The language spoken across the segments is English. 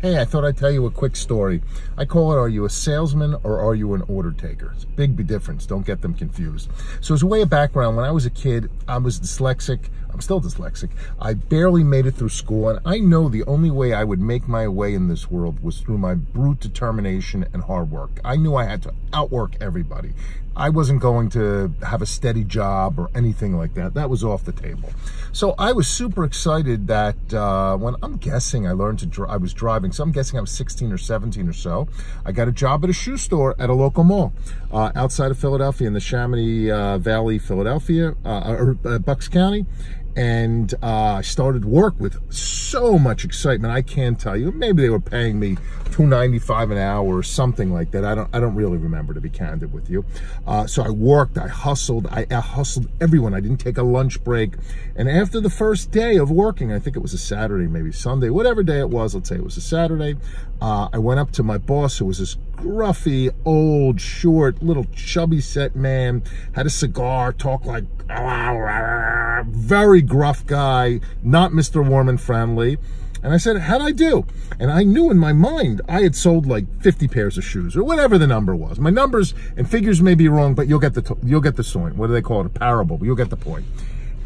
Hey, I thought I'd tell you a quick story. I call it, are you a salesman or are you an order taker? It's a big difference. Don't get them confused. So as a way of background, when I was a kid, I was dyslexic. I'm still dyslexic. I barely made it through school, and I know the only way I would make my way in this world was through my brute determination and hard work. I knew I had to outwork everybody. I wasn't going to have a steady job or anything like that. That was off the table. So I was super excited that when I'm guessing I learned to drive, I was driving, so I'm guessing I was 16 or 17 or so. I got a job at a shoe store at a local mall outside of Philadelphia in the Chamonix Valley, Philadelphia, or Bucks County. And I started work with so much excitement. I can't tell you. Maybe they were paying me $2.95 an hour or something like that. I don't really remember, to be candid with you. So I worked, I hustled everyone. I didn't take a lunch break. And after the first day of working, I think it was a Saturday, maybe Sunday, whatever day it was, let's say it was a Saturday, I went up to my boss, who was this gruffy, old, short, little chubby set man, had a cigar, talked like, very gruff guy, not Mr. Warm and Friendly. And I said, how'd I do? And I knew in my mind I had sold like 50 pairs of shoes or whatever the number was. My numbers and figures may be wrong, but you'll get the point. What do they call it? A parable. But you'll get the point.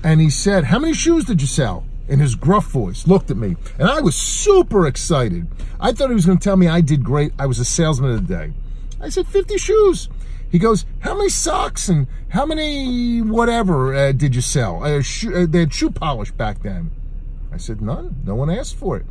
And he said, how many shoes did you sell? In his gruff voice, looked at me, and I was super excited. I thought he was going to tell me I did great. I was a salesman of the day. I said, 50 shoes. He goes, how many socks and how many whatever did you sell? They had shoe polish back then. I said, none. No one asked for it.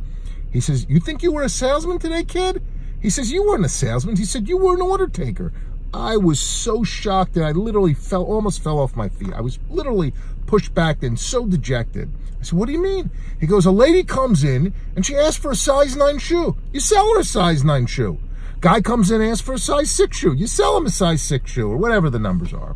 He says, you think you were a salesman today, kid? He says, you weren't a salesman. He said, you were an order taker. I was so shocked that I literally almost fell off my feet. I was literally pushed back and so dejected. I said, what do you mean? He goes, a lady comes in and she asks for a size 9 shoe. You sell her a size 9 shoe. Guy comes in and asks for a size 6 shoe. You sell him a size 6 shoe or whatever the numbers are.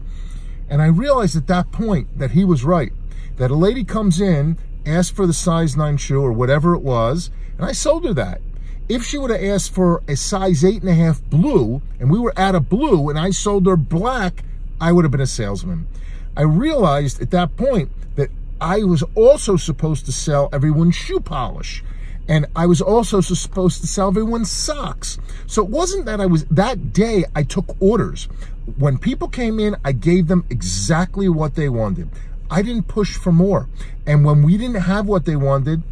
And I realized at that point that he was right. That a lady comes in, asks for the size 9 shoe or whatever it was, and I sold her that. If she would have asked for a size 8.5 blue, and we were out of blue, and I sold her black, I would have been a salesman. I realized at that point that I was also supposed to sell everyone shoe polish. And I was also supposed to sell everyone socks. So it wasn't that that day I took orders. When people came in, I gave them exactly what they wanted. I didn't push for more. And when we didn't have what they wanted,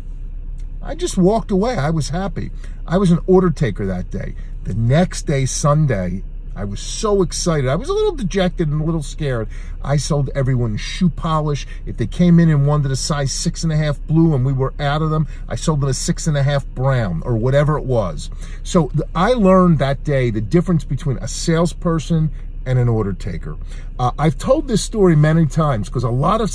I just walked away. I was happy. I was an order taker that day. The next day, Sunday, I was so excited. I was a little dejected and a little scared. I sold everyone shoe polish. If they came in and wanted a size 6.5 blue and we were out of them, I sold them a 6.5 brown or whatever it was. So I learned that day the difference between a salesperson and an order taker. I've told this story many times because a lot of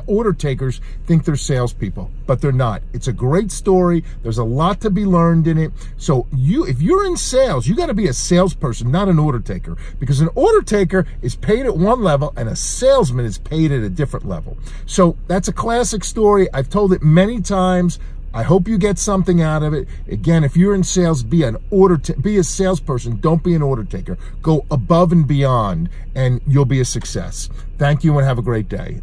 order takers think they're salespeople, but they're not. It's a great story. There's a lot to be learned in it. So if you're in sales, you got to be a salesperson, not an order taker, because an order taker is paid at one level and a salesman is paid at a different level. So that's a classic story. I've told it many times. I hope you get something out of it. Again, if you're in sales, be a salesperson. Don't be an order taker. Go above and beyond, and you'll be a success. Thank you and have a great day.